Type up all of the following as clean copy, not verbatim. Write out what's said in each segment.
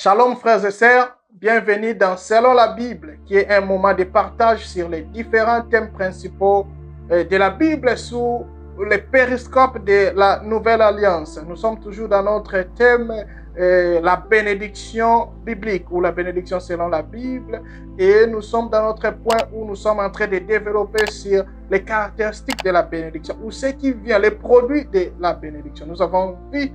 Shalom frères et sœurs, bienvenue dans Selon la Bible, qui est un moment de partage sur les différents thèmes principaux de la Bible sous le périscope de la Nouvelle Alliance. Nous sommes toujours dans notre thème, la bénédiction biblique ou la bénédiction selon la Bible, et nous sommes dans notre point où nous sommes en train de développer sur les caractéristiques de la bénédiction ou ce qui vient, les produits de la bénédiction. Nous avons vu,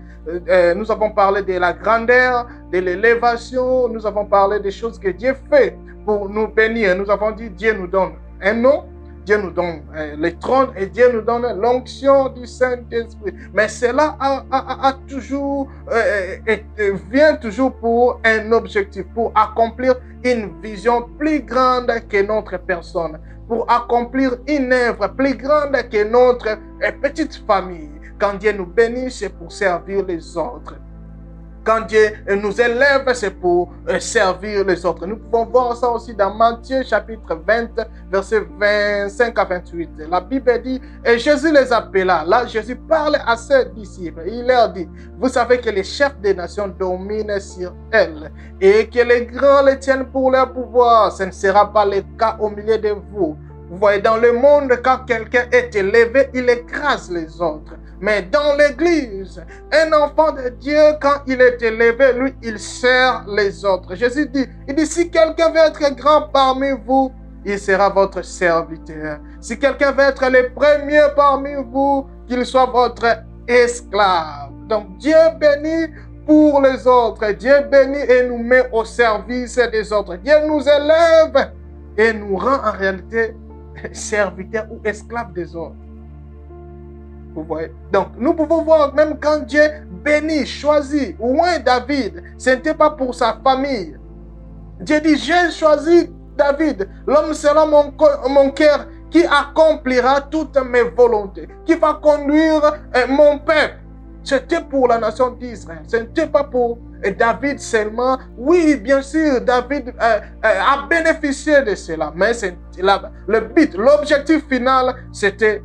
nous avons parlé de la grandeur, de l'élévation, nous avons parlé des choses que Dieu fait pour nous bénir. Nous avons dit Dieu nous donne un nom, Dieu nous donne le trône et Dieu nous donne l'onction du Saint-Esprit. Mais cela vient toujours pour un objectif, pour accomplir une vision plus grande que notre personne, pour accomplir une œuvre plus grande que notre petite famille. Quand Dieu nous bénit, c'est pour servir les autres. Quand Dieu nous élève, c'est pour servir les autres. Nous pouvons voir ça aussi dans Matthieu chapitre 20, versets 25 à 28. La Bible dit, et Jésus les appela. Là, Jésus parle à ses disciples. Il leur dit, vous savez que les chefs des nations dominent sur elles et que les grands les tiennent pour leur pouvoir. Ce ne sera pas le cas au milieu de vous. Vous voyez, dans le monde, quand quelqu'un est élevé, il écrase les autres. Mais dans l'église, un enfant de Dieu, quand il est élevé, lui, il sert les autres. Jésus dit, il dit, si quelqu'un veut être grand parmi vous, il sera votre serviteur. Si quelqu'un veut être le premier parmi vous, qu'il soit votre esclave. Donc Dieu bénit pour les autres. Dieu bénit et nous met au service des autres. Dieu nous élève et nous rend en réalité serviteurs ou esclaves des autres. Vous voyez? Donc, nous pouvons voir même quand Dieu bénit, choisit, oint David, ce n'était pas pour sa famille. Dieu dit, j'ai choisi David, l'homme selon mon cœur, qui accomplira toutes mes volontés, qui va conduire mon peuple. C'était pour la nation d'Israël, ce n'était pas pour David seulement. Oui, bien sûr, David a bénéficié de cela, mais le but, l'objectif final, c'était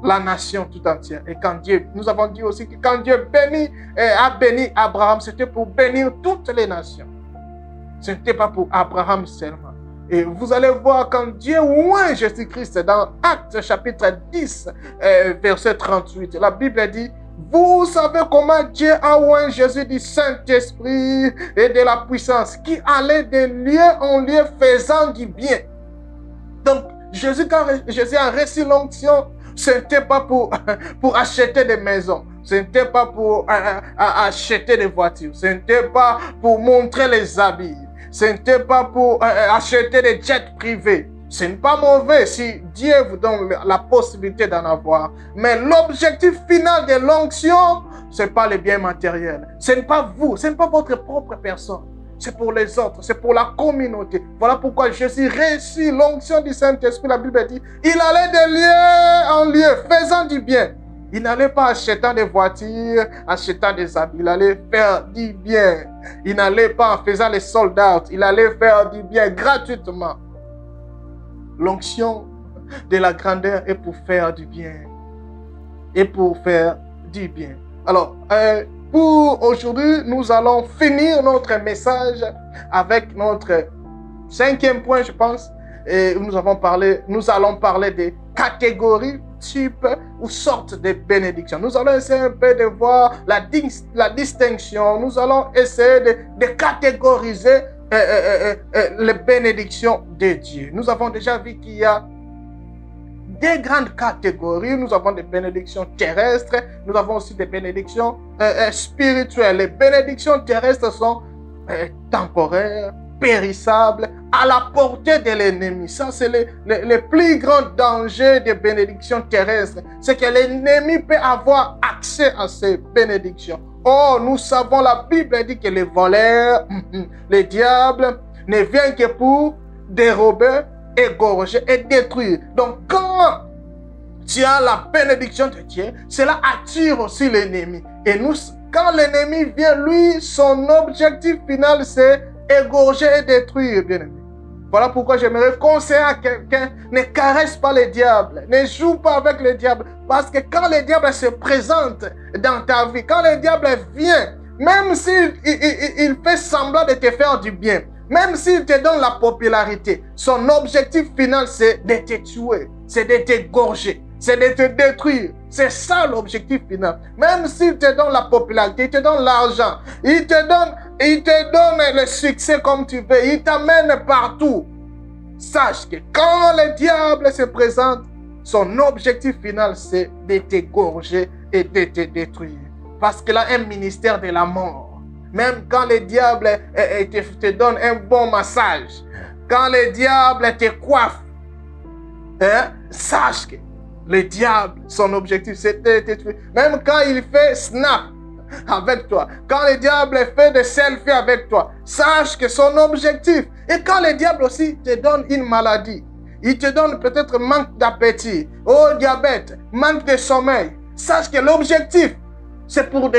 la nation tout entière. Et quand Dieu, nous avons dit aussi que quand Dieu a béni Abraham, c'était pour bénir toutes les nations. Ce n'était pas pour Abraham seulement. Et vous allez voir quand Dieu oint Jésus-Christ dans Actes chapitre 10, verset 38, la Bible dit, vous savez comment Dieu a oint Jésus du Saint-Esprit et de la puissance, qui allait de lieu en lieu faisant du bien. Donc, quand Jésus a reçu l'onction, ce n'était pas pour acheter des maisons, ce n'était pas pour acheter des voitures, ce n'était pas pour montrer les habits, ce n'était pas pour acheter des jets privés. Ce n'est pas mauvais si Dieu vous donne la possibilité d'en avoir. Mais l'objectif final de l'onction, ce n'est pas les biens matériels. Ce n'est pas vous, ce n'est pas votre propre personne. C'est pour les autres, c'est pour la communauté. Voilà pourquoi Jésus reçut l'onction du Saint-Esprit. La Bible dit, il allait de lieu en lieu, faisant du bien. Il n'allait pas achetant des voitures, achetant des habits. Il allait faire du bien. Il n'allait pas en faisant les soldats. Il allait faire du bien gratuitement. L'onction de la grandeur est pour faire du bien. Et pour faire du bien. Alors, pour aujourd'hui, nous allons finir notre message avec notre 5e point, je pense. Et nous allons parler des catégories, types ou sortes de bénédictions. Nous allons essayer un peu de voir la distinction. Nous allons essayer de catégoriser les bénédictions de Dieu. Nous avons déjà vu qu'il y a des grandes catégories. Nous avons des bénédictions terrestres. Nous avons aussi des bénédictions spirituelles. Les bénédictions terrestres sont temporaires, périssables, à la portée de l'ennemi. Ça, c'est le plus grand danger des bénédictions terrestres. C'est que l'ennemi peut avoir accès à ces bénédictions. Oh, nous savons, la Bible dit que les voleurs, les diables, ne viennent que pour dérober, égorger et détruire. Donc, quand tu as la bénédiction de Dieu, cela attire aussi l'ennemi. Et quand l'ennemi vient, lui, son objectif final, c'est égorger et détruire, bien aimé. Voilà pourquoi j'aimerais conseiller à quelqu'un, ne caresse pas le diable, ne joue pas avec le diable. Parce que quand le diable se présente dans ta vie, quand le diable vient même s'il il fait semblant de te faire du bien, même s'il te donne la popularité, son objectif final, c'est de te tuer, c'est de t'égorger, c'est de te détruire. C'est ça l'objectif final. Même s'il te donne la popularité, il te donne l'argent, il te donne le succès comme tu veux, il t'amène partout. Sache que quand le diable se présente, son objectif final, c'est de t'égorger et de te détruire. Parce qu'il a un ministère de la mort. Même quand le diable te donne un bon massage, quand le diable te coiffe, sache que le diable, son objectif, c'est de te tuer. Même quand il fait snap avec toi, quand le diable fait des selfies avec toi, sache que son objectif, et quand le diable aussi te donne une maladie, il te donne peut-être manque d'appétit, diabète, manque de sommeil, sache que l'objectif, c'est pour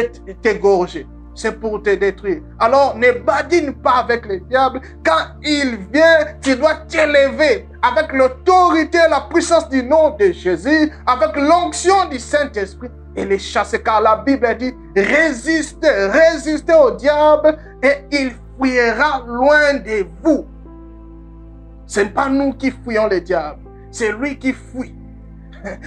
t'égorger. C'est pour te détruire. Alors, ne badine pas avec le diable. Quand il vient, tu dois t'élever avec l'autorité et la puissance du nom de Jésus, avec l'onction du Saint-Esprit et les chasser. Car la Bible dit, résistez au diable et il fuira loin de vous. Ce n'est pas nous qui fuyons le diable, c'est lui qui fuit.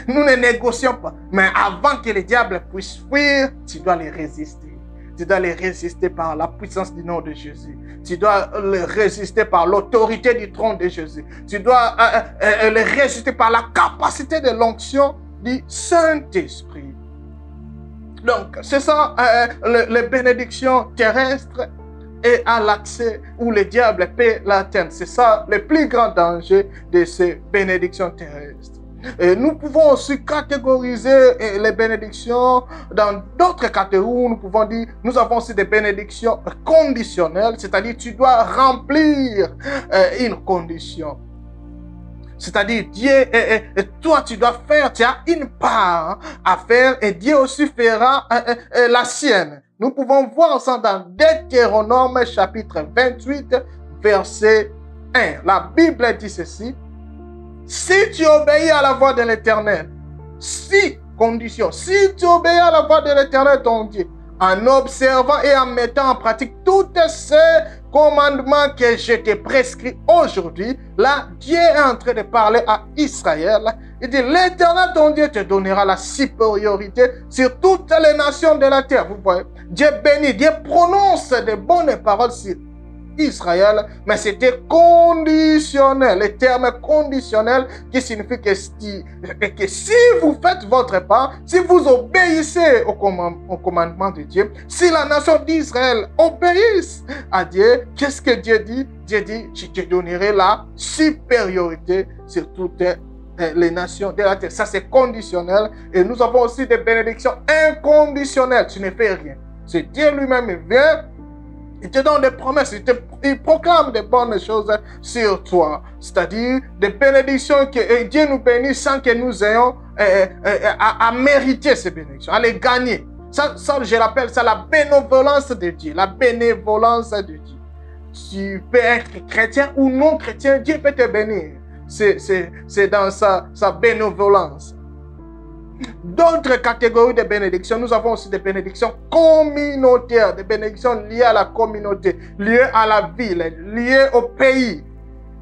Nous ne négocions pas. Mais avant que le diable puisse fuir, tu dois le résister. Tu dois les résister par la puissance du nom de Jésus. Tu dois les résister par l'autorité du trône de Jésus. Tu dois les résister par la capacité de l'onction du Saint-Esprit. Donc, c'est ça, les bénédictions terrestres et à l'accès où le diable peut l'atteindre. C'est ça le plus grand danger de ces bénédictions terrestres. Et nous pouvons aussi catégoriser les bénédictions dans d'autres catégories. Nous pouvons dire, nous avons aussi des bénédictions conditionnelles, c'est-à-dire tu dois remplir une condition. C'est-à-dire Dieu, toi tu dois faire, tu as une part à faire et Dieu aussi fera la sienne. Nous pouvons voir ça dans Deutéronome chapitre 28, verset 1. La Bible dit ceci. Si tu obéis à la voix de l'Éternel, si tu obéis à la voix de l'Éternel ton Dieu, en observant et en mettant en pratique tous ces commandements que je te prescris aujourd'hui, là, Dieu est en train de parler à Israël. Il dit, l'Éternel ton Dieu te donnera la supériorité sur toutes les nations de la terre. Vous voyez, Dieu bénit, Dieu prononce de bonnes paroles sur Israël, mais c'était conditionnel, le terme conditionnel qui signifie que si vous faites votre part, si vous obéissez au commandement de Dieu, si la nation d'Israël obéisse à Dieu, qu'est-ce que Dieu dit? Dieu dit, je te donnerai la supériorité sur toutes les nations de la terre. Ça c'est conditionnel. Et nous avons aussi des bénédictions inconditionnelles. Tu ne fais rien. C'est Dieu lui-même qui vient. Il te donne des promesses, il proclame des bonnes choses sur toi. C'est-à-dire des bénédictions que Dieu nous bénit sans que nous ayons à mériter ces bénédictions, à les gagner. Ça je l'appelle ça la bénévolence de Dieu, la bénévolence de Dieu. Tu peux être chrétien ou non chrétien, Dieu peut te bénir. C'est dans sa bénévolence. D'autres catégories de bénédictions, nous avons aussi des bénédictions communautaires, des bénédictions liées à la communauté, liées à la ville, liées au pays.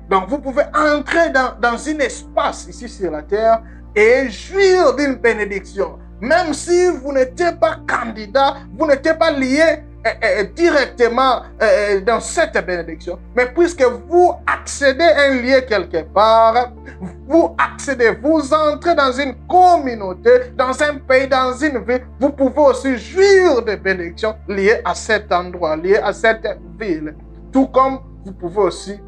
Donc vous pouvez entrer dans un espace ici sur la terre et jouir d'une bénédiction. Même si vous n'étiez pas candidat, vous n'étiez pas lié directement dans cette bénédiction. Mais puisque vous accédez à un lieu quelque part, vous accédez, vous entrez dans une communauté, dans un pays, dans une ville, vous pouvez aussi jouir de bénédictions liées à cet endroit, liées à cette ville. Tout comme vous pouvez aussi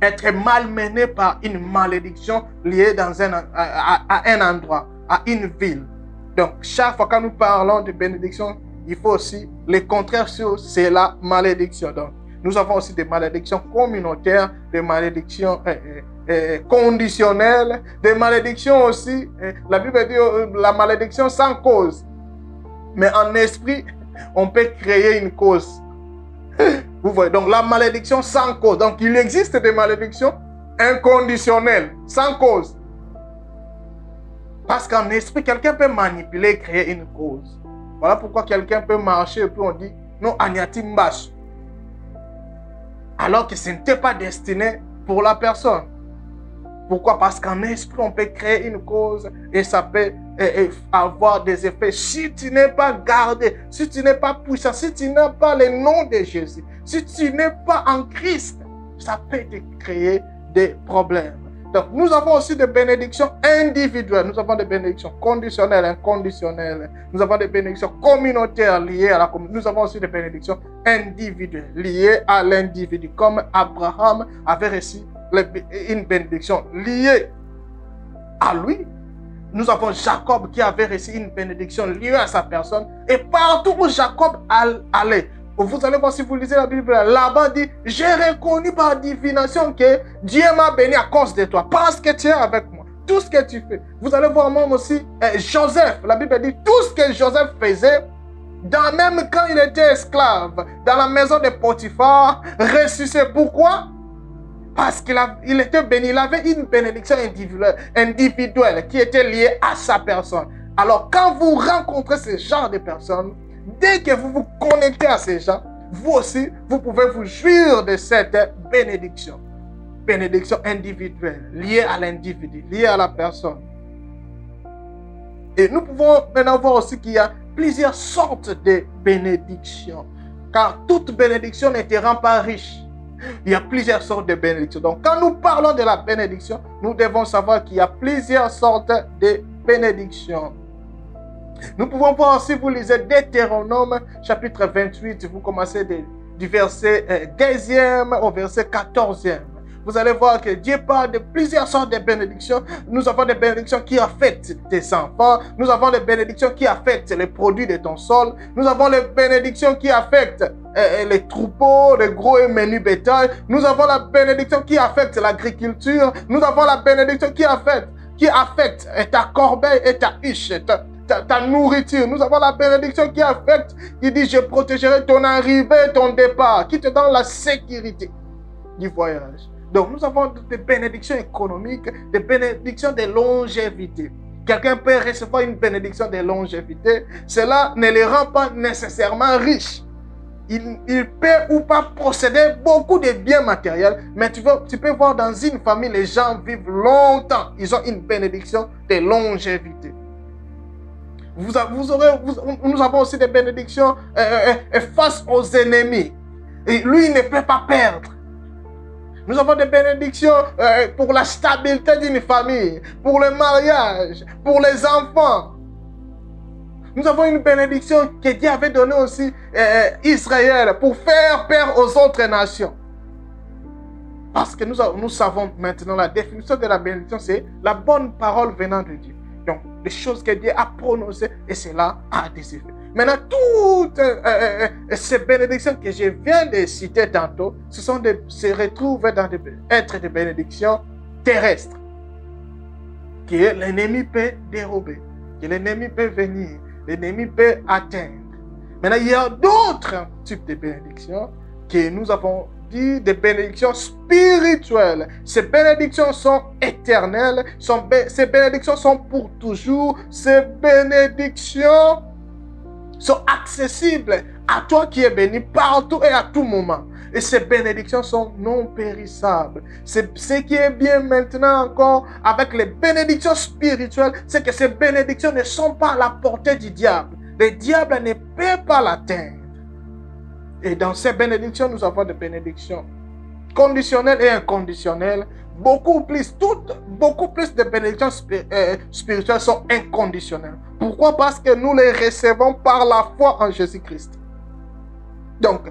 être malmené par une malédiction liée à un endroit, à une ville. Donc, chaque fois que nous parlons de bénédiction, il faut aussi le contraire, c'est la malédiction. Donc, nous avons aussi des malédictions communautaires, des malédictions conditionnelles, des malédictions aussi, la Bible dit la malédiction sans cause. Mais en esprit, on peut créer une cause. Vous voyez, donc la malédiction sans cause. Donc, il existe des malédictions inconditionnelles, sans cause. Parce qu'en esprit, quelqu'un peut manipuler et créer une cause. Voilà pourquoi quelqu'un peut marcher et puis on dit non, Agnati Mbash. Alors que ce n'était pas destiné pour la personne. Pourquoi? Parce qu'en esprit, on peut créer une cause et ça peut avoir des effets. Si tu n'es pas gardé, si tu n'es pas puissant, si tu n'as pas le nom de Jésus, si tu n'es pas en Christ, ça peut te créer des problèmes. Donc, nous avons aussi des bénédictions individuelles. Nous avons des bénédictions conditionnelles, inconditionnelles. Nous avons des bénédictions communautaires liées à la communauté. Nous avons aussi des bénédictions individuelles liées à l'individu. Comme Abraham avait reçu une bénédiction liée à lui. Nous avons Jacob qui avait reçu une bénédiction liée à sa personne. Et partout où Jacob allait, vous allez voir si vous lisez la Bible, là-bas dit, j'ai reconnu par divination que Dieu m'a béni à cause de toi, parce que tu es avec moi. Tout ce que tu fais. Vous allez voir même aussi Joseph. La Bible dit, tout ce que Joseph faisait, même quand il était esclave, dans la maison de Potiphar, ressuscité. Pourquoi? Parce qu'il était béni. Il avait une bénédiction individuelle qui était liée à sa personne. Alors, quand vous rencontrez ce genre de personnes, dès que vous vous connectez à ces gens, vous aussi, vous pouvez vous jouir de cette bénédiction. Bénédiction individuelle, liée à l'individu, liée à la personne. Et nous pouvons maintenant voir aussi qu'il y a plusieurs sortes de bénédictions. Car toute bénédiction ne te rend pas riche. Il y a plusieurs sortes de bénédictions. Donc, quand nous parlons de la bénédiction, nous devons savoir qu'il y a plusieurs sortes de bénédictions. Nous pouvons voir, si vous lisez Deutéronome, chapitre 28, vous commencez du verset 10e au verset 14e. Vous allez voir que Dieu parle de plusieurs sortes de bénédictions. Nous avons des bénédictions qui affectent tes enfants. Nous avons des bénédictions qui affectent les produits de ton sol. Nous avons les bénédictions qui affectent les troupeaux, les gros et menus bétail. Nous avons la bénédiction qui affecte l'agriculture. Nous avons la bénédiction qui affecte ta corbeille et ta huche, ta nourriture. Nous avons la bénédiction qui affecte, qui dit, je protégerai ton arrivée et ton départ, qui te donne la sécurité du voyage. Donc, nous avons des bénédictions économiques, des bénédictions de longévité. Quelqu'un peut recevoir une bénédiction de longévité. Cela ne le rend pas nécessairement riche. Il peut ou pas posséder beaucoup de biens matériels, mais tu peux voir dans une famille, les gens vivent longtemps. Ils ont une bénédiction de longévité. Nous avons aussi des bénédictions face aux ennemis. Et lui, il ne peut pas perdre. Nous avons des bénédictions pour la stabilité d'une famille, pour le mariage, pour les enfants. Nous avons une bénédiction que Dieu avait donnée aussi à Israël pour faire peur aux autres nations. Parce que nous savons maintenant la définition de la bénédiction, c'est la bonne parole venant de Dieu. Donc, les choses que Dieu a prononcées, et cela a des effets. Maintenant, toutes ces bénédictions que je viens de citer tantôt, se retrouvent dans être des bénédictions terrestres. Que l'ennemi peut dérober, que l'ennemi peut venir, l'ennemi peut atteindre. Maintenant, il y a d'autres types de bénédictions que nous avons dit, des bénédictions spirituelles. Ces bénédictions sont éternelles, ces bénédictions sont pour toujours, ces bénédictions sont accessibles à toi qui es béni partout et à tout moment. Et ces bénédictions sont non périssables. Ce qui est bien maintenant encore avec les bénédictions spirituelles, c'est que ces bénédictions ne sont pas à la portée du diable. Le diable ne peut pas l'atteindre. Et dans ces bénédictions, nous avons des bénédictions conditionnelles et inconditionnelles. Beaucoup plus de bénédictions spirituelles sont inconditionnelles. Pourquoi? Parce que nous les recevons par la foi en Jésus-Christ. Donc,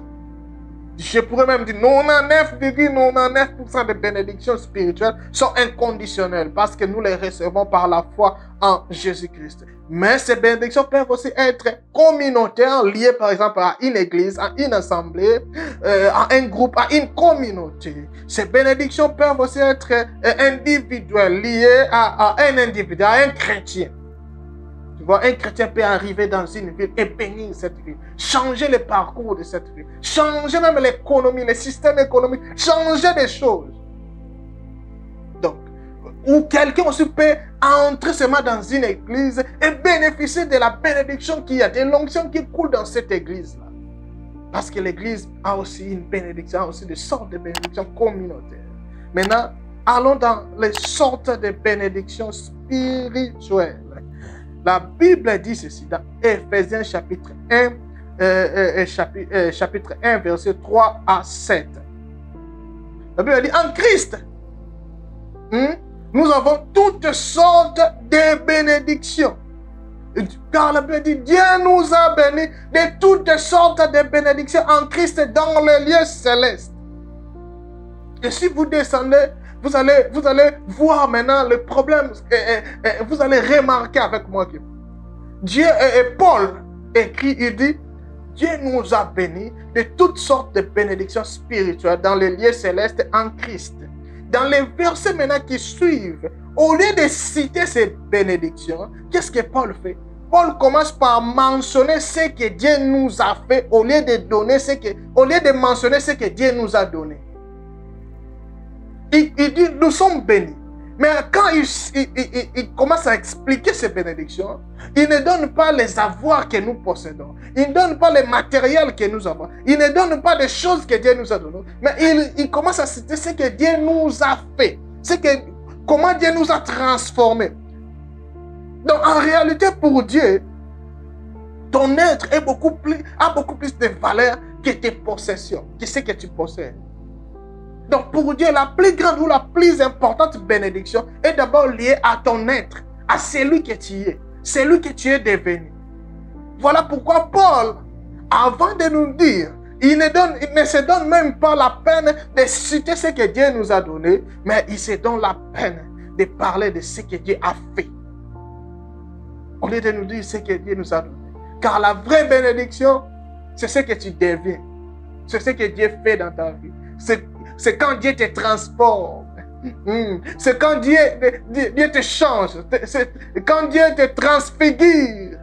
je pourrais même dire 99,99% des bénédictions spirituelles sont inconditionnelles parce que nous les recevons par la foi en Jésus-Christ. Mais ces bénédictions peuvent aussi être communautaires, liées par exemple à une église, à une assemblée, à un groupe, à une communauté. Ces bénédictions peuvent aussi être individuelles, liées à un individu, à un chrétien. Tu vois, un chrétien peut arriver dans une ville et bénir cette ville, changer le parcours de cette ville, changer même l'économie, le système économique, changer des choses. Donc, Ou quelqu'un aussi peut entrer seulement dans une église et bénéficier de la bénédiction qu'il y a, de l'onction qui coule dans cette église-là. Parce que l'église a aussi une bénédiction, a aussi des sortes de bénédictions communautaires. Maintenant, allons dans les sortes de bénédictions spirituelles. La Bible dit ceci dans Éphésiens chapitre 1, verset 3 à 7. La Bible dit, en Christ, nous avons toutes sortes de bénédictions. Car la Bible dit, Dieu nous a bénis de toutes sortes de bénédictions en Christ dans les lieux célestes. Et si vous descendez, vous allez voir maintenant le problème, vous allez remarquer avec moi que Dieu, et Paul écrit, il dit, Dieu nous a bénis de toutes sortes de bénédictions spirituelles dans les lieux célestes en Christ. Dans les versets maintenant qui suivent, au lieu de citer ces bénédictions, qu'est-ce que Paul fait? Paul commence par mentionner ce que Dieu nous a fait au lieu de mentionner ce que Dieu nous a donné. Il dit, nous sommes bénis. Mais quand il commence à expliquer ces bénédictions, il ne donne pas les avoirs que nous possédons. Il ne donne pas les matériels que nous avons. Il ne donne pas des choses que Dieu nous a données. Mais il commence à citer ce que Dieu nous a fait. Comment Dieu nous a transformés. Donc en réalité pour Dieu, ton être a beaucoup plus de valeur que tes possessions, que ce que tu possèdes. Donc pour Dieu, la plus grande ou la plus importante bénédiction est d'abord liée à ton être, à celui que tu es, celui que tu es devenu. Voilà pourquoi Paul, avant de nous dire, il ne se donne même pas la peine de citer ce que Dieu nous a donné, mais il se donne la peine de parler de ce que Dieu a fait. Au lieu de nous dire ce que Dieu nous a donné. Car la vraie bénédiction, c'est ce que tu deviens. C'est ce que Dieu fait dans ta vie. C'est quand Dieu te transforme. C'est quand Dieu te change. C'est quand Dieu te transfigure.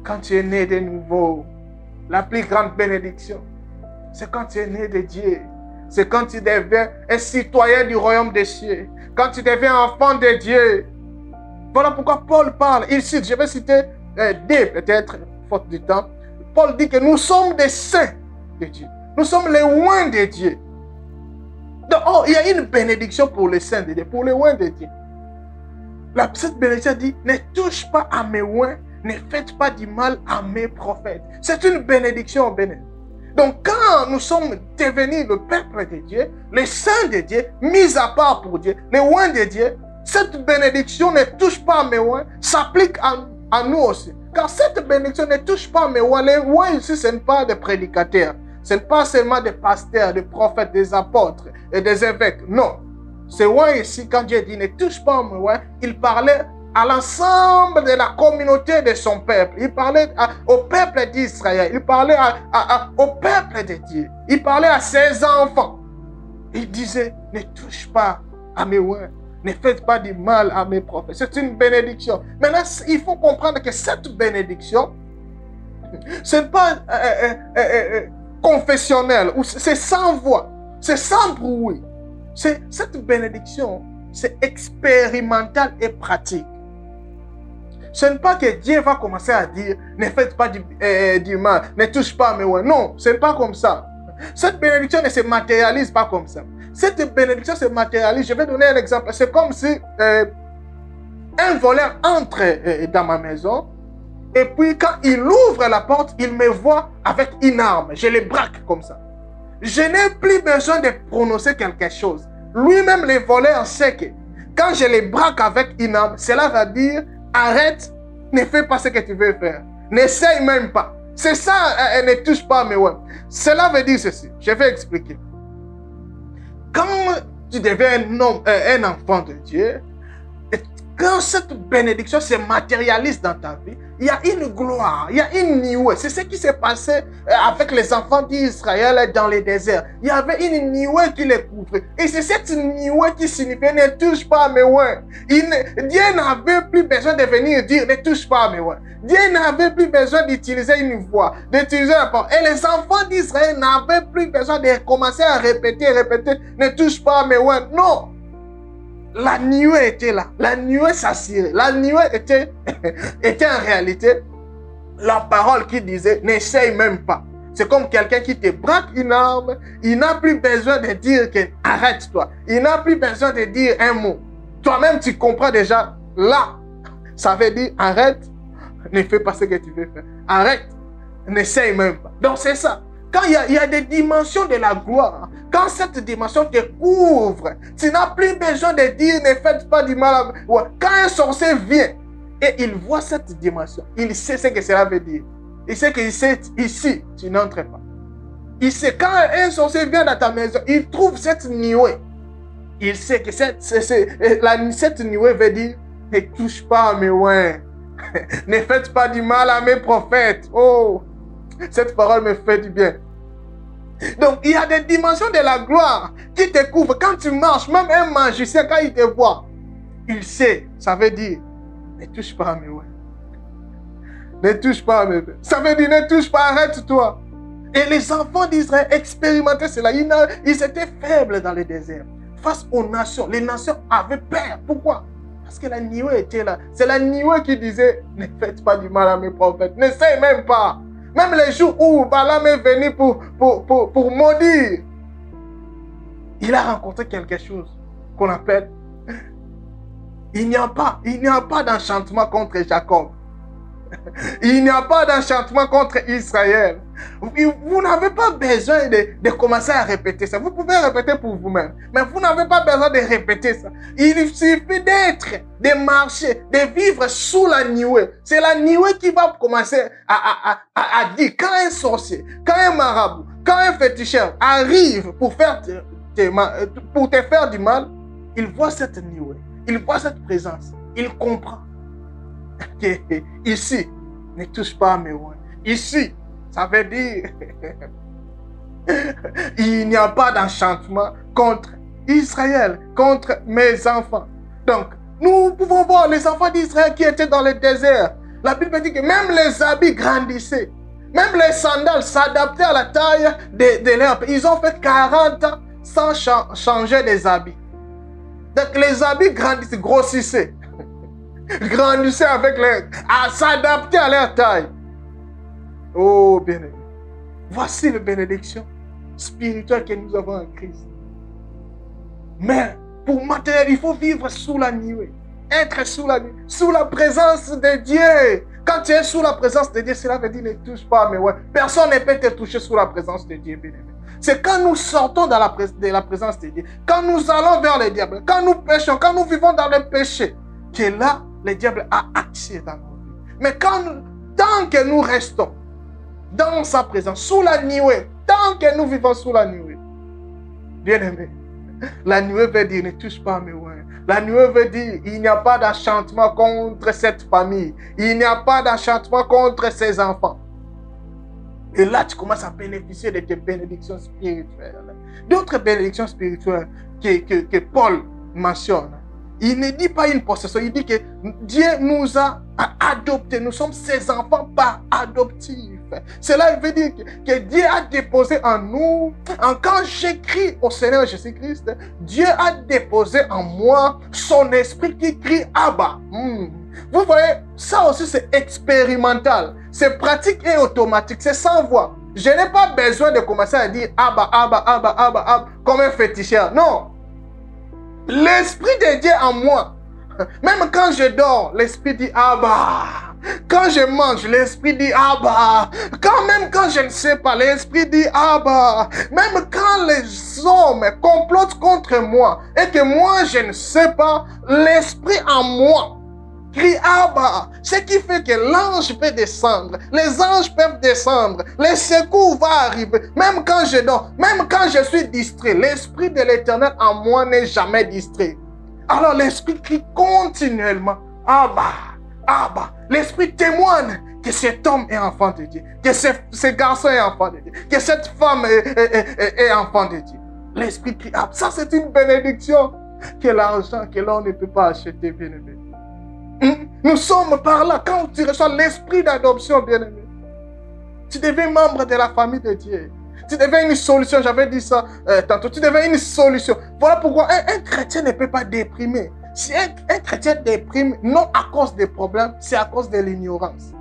Quand tu es né de nouveau. La plus grande bénédiction, c'est quand tu es né de Dieu. C'est quand tu deviens un citoyen du royaume des cieux. Quand tu deviens enfant de Dieu. Voilà pourquoi Paul parle. Il cite, je vais citer deux peut-être, faute du temps. Paul dit que nous sommes des saints de Dieu. Nous sommes les oints de Dieu. Donc, il y a une bénédiction pour les saints de Dieu, pour les oints de Dieu. Cette bénédiction dit, ne touche pas à mes oints, ne faites pas du mal à mes prophètes. C'est une bénédiction bénéfique. Donc, quand nous sommes devenus le peuple de Dieu, les saints de Dieu, mis à part pour Dieu, les oints de Dieu, cette bénédiction ne touche pas à mes oints, s'applique à nous aussi. Car cette bénédiction ne touche pas à mes oints. Les oints ici, ce n'est pas des prédicateurs. Ce n'est pas seulement des pasteurs, des prophètes, des apôtres et des évêques. Non. Ces oints ici, quand Dieu dit ne touche pas à mes oints, il parlait à l'ensemble de la communauté de son peuple. Il parlait au peuple d'Israël. Il parlait au peuple de Dieu. Il parlait à ses enfants. Il disait, ne touche pas à mes oints. Ne faites pas du mal à mes prophètes. C'est une bénédiction. Maintenant, il faut comprendre que cette bénédiction, ce n'est pas confessionnel, ou c'est sans voix, c'est sans bruit. Cette bénédiction, c'est expérimental et pratique. Ce n'est pas que Dieu va commencer à dire, ne faites pas du mal, ne touche pas à mes oints. Non, ce n'est pas comme ça. Cette bénédiction ne se matérialise pas comme ça. Cette bénédiction se matérialise. Je vais donner un exemple. C'est comme si un voleur entre dans ma maison et puis quand il ouvre la porte, il me voit avec une arme. Je le braque comme ça. Je n'ai plus besoin de prononcer quelque chose. Lui-même, le voleur sait que quand je le braque avec une arme, cela va dire arrête, ne fais pas ce que tu veux faire. N'essaye même pas. C'est ça, ne touche pas à mes oints. Cela veut dire ceci. Je vais expliquer. Quand tu deviens un enfant de Dieu, quand cette bénédiction se matérialise dans ta vie, il y a une gloire, il y a une nuée. C'est ce qui s'est passé avec les enfants d'Israël dans le désert. Il y avait une nuée qui les couvrait. Et c'est cette nuée qui signifiait ne touche pas à mes oints. Dieu n'avait plus besoin de venir dire ne touche pas à mes oints. Dieu n'avait plus besoin d'utiliser une voix, d'utiliser la parole. Et les enfants d'Israël n'avaient plus besoin de commencer à répéter, ne touche pas à mes oints. Non. la nuée était là. La nuée s'assurait. La nuée était, était en réalité la parole qui disait, n'essaye même pas. C'est comme quelqu'un qui te braque une arme. Il n'a plus besoin de dire que arrête-toi. Il n'a plus besoin de dire un mot. Toi-même, tu comprends déjà. Là, ça veut dire arrête. Ne fais pas ce que tu veux faire. Arrête. N'essaye même pas. Donc, c'est ça. Quand il y a des dimensions de la gloire, quand cette dimension te couvre, tu n'as plus besoin de dire ne faites pas du mal. Quand un sorcier vient et il voit cette dimension, il sait ce que cela veut dire. Il sait que ici, tu n'entres pas. Il sait quand un sorcier vient dans ta maison, il trouve cette nuée. Il sait que cette nuée veut dire ne touche pas à mes oins. Ne faites pas du mal à mes prophètes. Oh, cette parole me fait du bien. Donc, il y a des dimensions de la gloire qui te couvrent. Quand tu marches, même un magicien, quand il te voit, il sait. Ça veut dire, ne touche pas à mes oins. Ne touche pas à mes oins. Ça veut dire, ne touche pas, arrête-toi. Et les enfants d'Israël expérimentaient cela. Ils étaient faibles dans le désert. Face aux nations, les nations avaient peur. Pourquoi? Parce que la nuée était là. C'est la nuée qui disait, ne faites pas du mal à mes prophètes. N'essaye même pas. Même les jours où Balaam est venu pour maudire, il a rencontré quelque chose qu'on appelle, il n'y a pas d'enchantement contre Jacob. Il n'y a pas d'enchantement contre Israël. Vous n'avez pas besoin de commencer à répéter ça. Vous pouvez répéter pour vous-même. Mais vous n'avez pas besoin de répéter ça. Il suffit d'être, de marcher, de vivre sous la nuée. C'est la nuée qui va commencer à dire. Quand un sorcier, quand un marabout, quand un féticheur arrive pour te faire du mal, il voit cette nuée. Il voit cette présence. Il comprend. Ici, ne touche pas à mes oins. Ici, ça veut dire il n'y a pas d'enchantement contre Israël, contre mes enfants. Donc, nous pouvons voir les enfants d'Israël qui étaient dans le désert. La Bible dit que même les habits grandissaient. Même les sandales s'adaptaient à la taille de leur pays. Ils ont fait 40 ans sans changer des habits. Donc, les habits grandissaient, grossissaient. Grandissaient avec s'adapter à leur taille. Oh, bien-aimé. Voici la bénédiction spirituelle que nous avons en Christ. Mais pour matériel, il faut vivre sous la nuée. Être sous la nuée, sous la présence de Dieu. Quand tu es sous la présence de Dieu, cela veut dire ne touche pas à mes oins. Personne ne peut te toucher sous la présence de Dieu, bien-aimé. C'est quand nous sortons de la présence de Dieu, quand nous allons vers le diable, quand nous péchons, quand nous vivons dans le péché, que là, le diable a accès dans nos vies. Mais tant que nous restons dans sa présence, sous la nuée, tant que nous vivons sous la nuée, bien-aimé, la nuée veut dire ne touche pas à mes oins. La nuée veut dire il n'y a pas d'enchantement contre cette famille. Il n'y a pas d'enchantement contre ses enfants. Et là, tu commences à bénéficier de tes bénédictions spirituelles. D'autres bénédictions spirituelles que Paul mentionne. Il ne dit pas une possession, il dit que Dieu nous a adoptés. Nous sommes ses enfants par adoptif. Cela veut dire que Dieu a déposé en nous, quand j'écris au Seigneur Jésus-Christ, Dieu a déposé en moi son esprit qui crie Abba. Vous voyez, ça aussi c'est expérimental. C'est pratique et automatique, c'est sans voix. Je n'ai pas besoin de commencer à dire Abba, Abba, Abba, Abba, Abba, comme un féticheur. Non. L'esprit de Dieu en moi. Même quand je dors, l'esprit dit Abba. Quand je mange, l'esprit dit Abba. Même quand je ne sais pas, l'esprit dit Abba. Même quand les hommes complotent contre moi et que moi je ne sais pas, l'esprit en moi crie Abba. Ce qui fait que l'ange peut descendre. Les anges peuvent descendre. Les secours vont arriver. Même quand je dors, même quand je suis distrait, l'esprit de l'Éternel en moi n'est jamais distrait. Alors l'esprit crie continuellement Abba, Abba. L'esprit témoigne que cet homme est enfant de Dieu, que ce garçon est enfant de Dieu, que cette femme est enfant de Dieu. L'esprit crie Abba. Ça c'est une bénédiction que l'argent, que l'on ne peut pas acheter, bien-aimé. Nous sommes par là. Quand tu reçois l'esprit d'adoption, bien-aimé, tu deviens membre de la famille de Dieu. Tu deviens une solution. J'avais dit ça tantôt. Tu deviens une solution. Voilà pourquoi un chrétien ne peut pas déprimer. Si un chrétien déprime, non à cause des problèmes, c'est à cause de l'ignorance.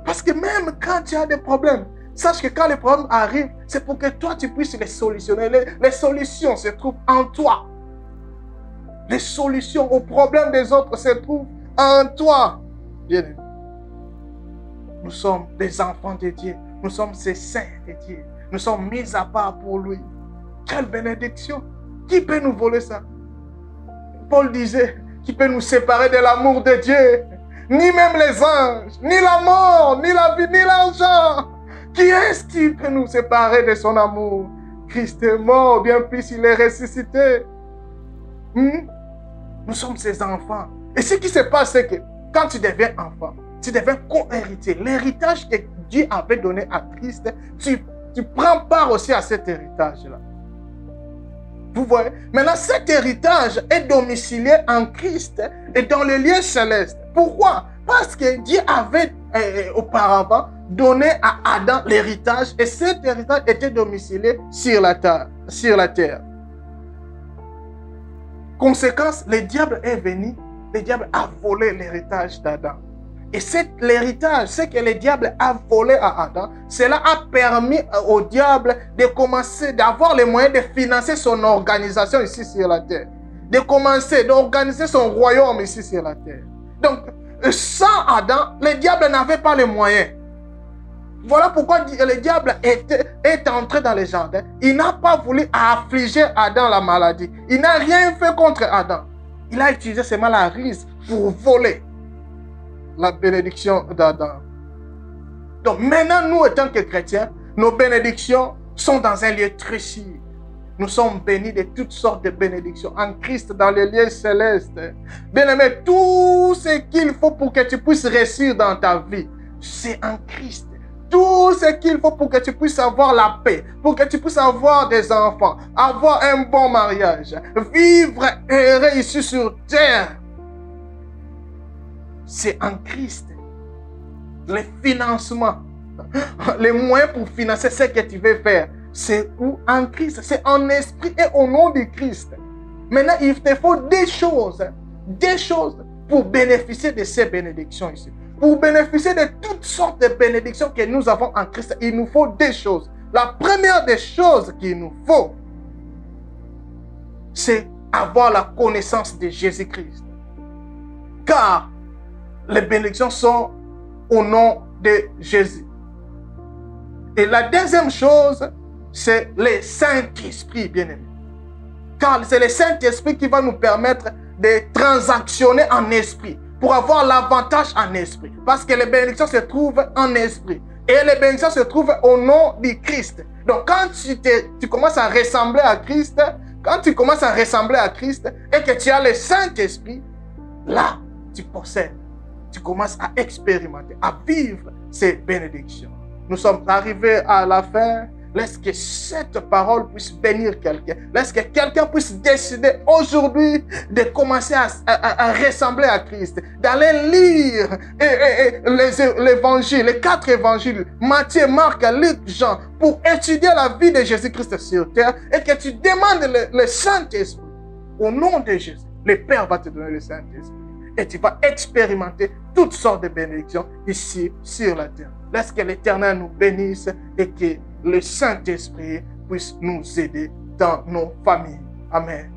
Parce que même quand tu as des problèmes, sache que quand les problèmes arrivent, c'est pour que toi, tu puisses les solutionner. Les solutions se trouvent en toi. Les solutions aux problèmes des autres se trouvent en toi. Bien-aimé. Nous sommes des enfants de Dieu. Nous sommes ces saints de Dieu. Nous sommes mis à part pour lui. Quelle bénédiction. Qui peut nous voler ça? Paul disait, qui peut nous séparer de l'amour de Dieu? Ni même les anges, ni la mort, ni la vie, ni l'argent. Qui est-ce qui peut nous séparer de son amour? Christ est mort, bien plus il est ressuscité. Nous sommes ses enfants. Et ce qui se passe, c'est que quand tu deviens enfant, tu deviens co-héritier. L'héritage que Dieu avait donné à Christ, tu prends part aussi à cet héritage-là. Vous voyez? Maintenant, cet héritage est domicilié en Christ et dans le lieu céleste. Pourquoi? Parce que Dieu avait auparavant donné à Adam l'héritage et cet héritage était domicilié sur la terre. Conséquence, le diable est venu, le diable a volé l'héritage d'Adam. Et l'héritage, ce que le diable a volé à Adam, cela a permis au diable de commencer, d'avoir les moyens de financer son organisation ici sur la terre. De commencer, d'organiser son royaume ici sur la terre. Donc, sans Adam, le diable n'avait pas les moyens. Voilà pourquoi le diable est entré dans le jardin. Il n'a pas voulu affliger Adam la maladie. Il n'a rien fait contre Adam. Il a utilisé seulement la ruse pour voler la bénédiction d'Adam. Donc maintenant, nous, en tant que chrétiens, nos bénédictions sont dans un lieu très sûr. Nous sommes bénis de toutes sortes de bénédictions en Christ dans les lieux célestes. Bien-aimé, tout ce qu'il faut pour que tu puisses réussir dans ta vie, c'est en Christ. Tout ce qu'il faut pour que tu puisses avoir la paix, pour que tu puisses avoir des enfants, avoir un bon mariage, vivre heureux ici sur terre, c'est en Christ. Le financement, les moyens pour financer ce que tu veux faire, c'est où? En Christ. C'est en esprit et au nom de Christ. Maintenant, il te faut des choses pour bénéficier de ces bénédictions ici. Pour bénéficier de toutes sortes de bénédictions que nous avons en Christ, il nous faut des choses. La première des choses qu'il nous faut, c'est avoir la connaissance de Jésus-Christ. Car les bénédictions sont au nom de Jésus. Et la deuxième chose, c'est le Saint-Esprit, bien-aimé. Car c'est le Saint-Esprit qui va nous permettre de transactionner en esprit, pour avoir l'avantage en esprit. Parce que les bénédictions se trouvent en esprit. Et les bénédictions se trouvent au nom du Christ. Donc quand tu commences à ressembler à Christ, et que tu as le Saint-Esprit, là, tu possèdes. Tu commences à expérimenter, à vivre ces bénédictions. Nous sommes arrivés à la fin. Laisse que cette parole puisse bénir quelqu'un. Laisse que quelqu'un puisse décider aujourd'hui de commencer à ressembler à Christ. D'aller lire l'évangile, les 4 évangiles, Matthieu, Marc, Luc, Jean, pour étudier la vie de Jésus-Christ sur terre et que tu demandes le Saint-Esprit. Au nom de Jésus, le Père va te donner le Saint-Esprit. Et tu vas expérimenter toutes sortes de bénédictions ici sur la terre. Laisse que l'Éternel nous bénisse et que le Saint-Esprit puisse nous aider dans nos familles. Amen.